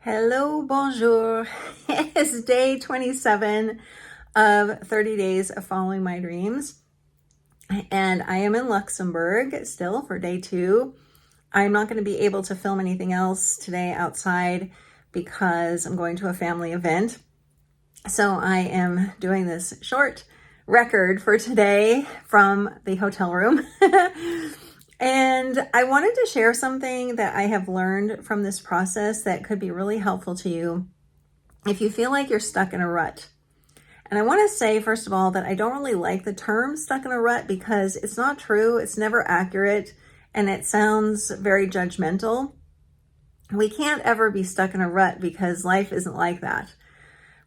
Hello, bonjour. It's day 27 of 30 days of following my dreams. And I am in Luxembourg still for day 2. I'm not going to be able to film anything else today outside because I'm going to a family event. So I am doing this short record for today from the hotel room. And I wanted to share something that I have learned from this process that could be really helpful to you if you feel like you're stuck in a rut. And I want to say, first of all, that I don't really like the term stuck in a rut because it's not true. It's never accurate. And it sounds very judgmental. We can't ever be stuck in a rut because life isn't like that.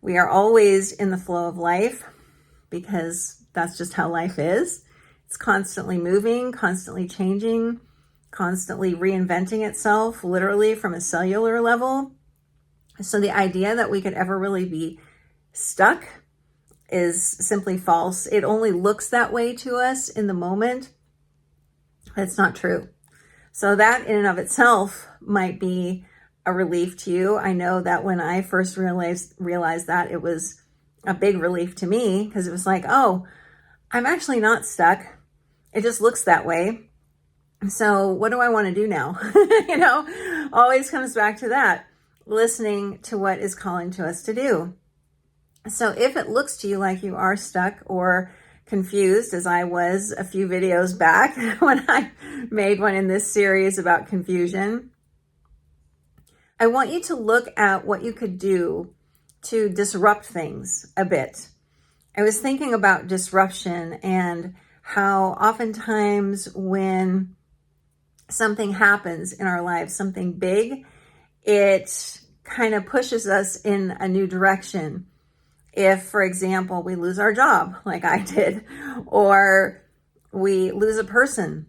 We are always in the flow of life because that's just how life is. It's constantly moving, constantly changing, constantly reinventing itself, literally from a cellular level. So the idea that we could ever really be stuck is simply false. It only looks that way to us in the moment. It's not true. So that in and of itself might be a relief to you. I know that when I first realized that, it was a big relief to me because it was like, oh, I'm actually not stuck. It just looks that way. So what do I want to do now? Always comes back to that, listening to what is calling to us to do. So if it looks to you like you are stuck or confused, as I was a few videos back when I made one in this series about confusion, I want you to look at what you could do to disrupt things a bit. I was thinking about disruption and how oftentimes when something happens in our lives, something big, it kind of pushes us in a new direction. If, for example, we lose our job, like I did, or we lose a person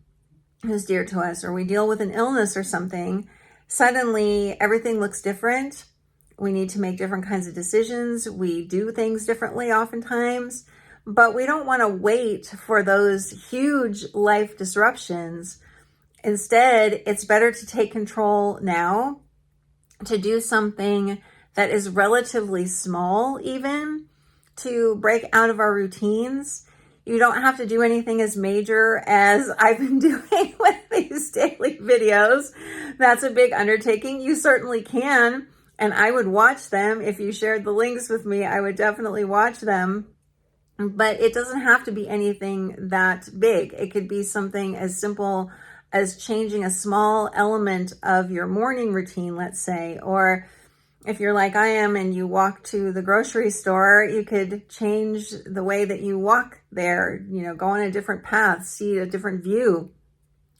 who's dear to us, or we deal with an illness or something, suddenly everything looks different. We need to make different kinds of decisions. We do things differently oftentimes, but we don't want to wait for those huge life disruptions. Instead, it's better to take control now, to do something that is relatively small, even to break out of our routines. You don't have to do anything as major as I've been doing with these daily videos. That's a big undertaking. You certainly can, and I would watch them. If you shared the links with me, I would definitely watch them. But it doesn't have to be anything that big. It could be something as simple as changing a small element of your morning routine, let's say. Or if you're like I am and you walk to the grocery store, you could change the way that you walk there, go on a different path, see a different view,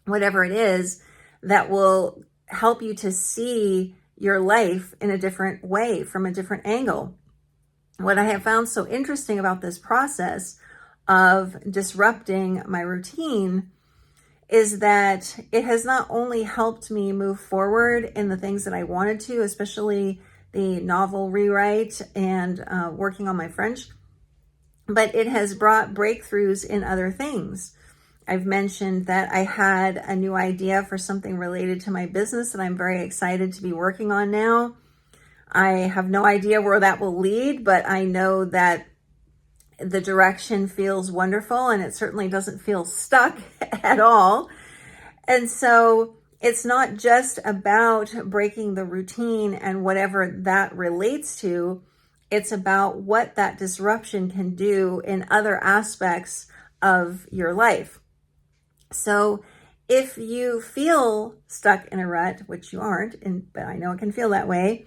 whatever it is that will help you to see your life in a different way, from a different angle. What I have found so interesting about this process of disrupting my routine is that it has not only helped me move forward in the things that I wanted to, especially the novel rewrite and working on my French, but it has brought breakthroughs in other things. I've mentioned that I had a new idea for something related to my business that I'm very excited to be working on now. I have no idea where that will lead, but I know that the direction feels wonderful and it certainly doesn't feel stuck at all. And so it's not just about breaking the routine and whatever that relates to. It's about what that disruption can do in other aspects of your life. So if you feel stuck in a rut, which you aren't, but I know it can feel that way,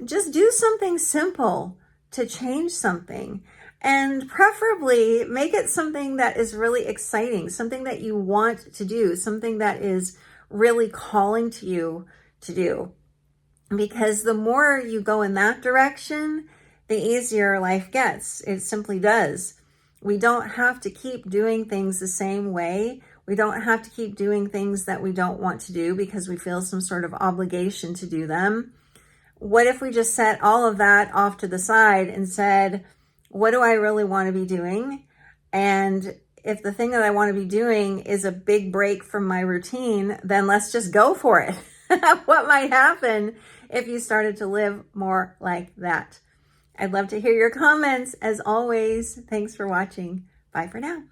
just do something simple to change something, and preferably make it something that is really exciting, something that you want to do, something that is really calling to you to do. Because the more you go in that direction, the easier life gets. It simply does. We don't have to keep doing things the same way. We don't have to keep doing things that we don't want to do because we feel some sort of obligation to do them. What if we just set all of that off to the side and said, what do I really want to be doing? And if the thing that I want to be doing is a big break from my routine, then let's just go for it. what might happen if you started to live more like that. I'd love to hear your comments. As always, thanks for watching. Bye for now.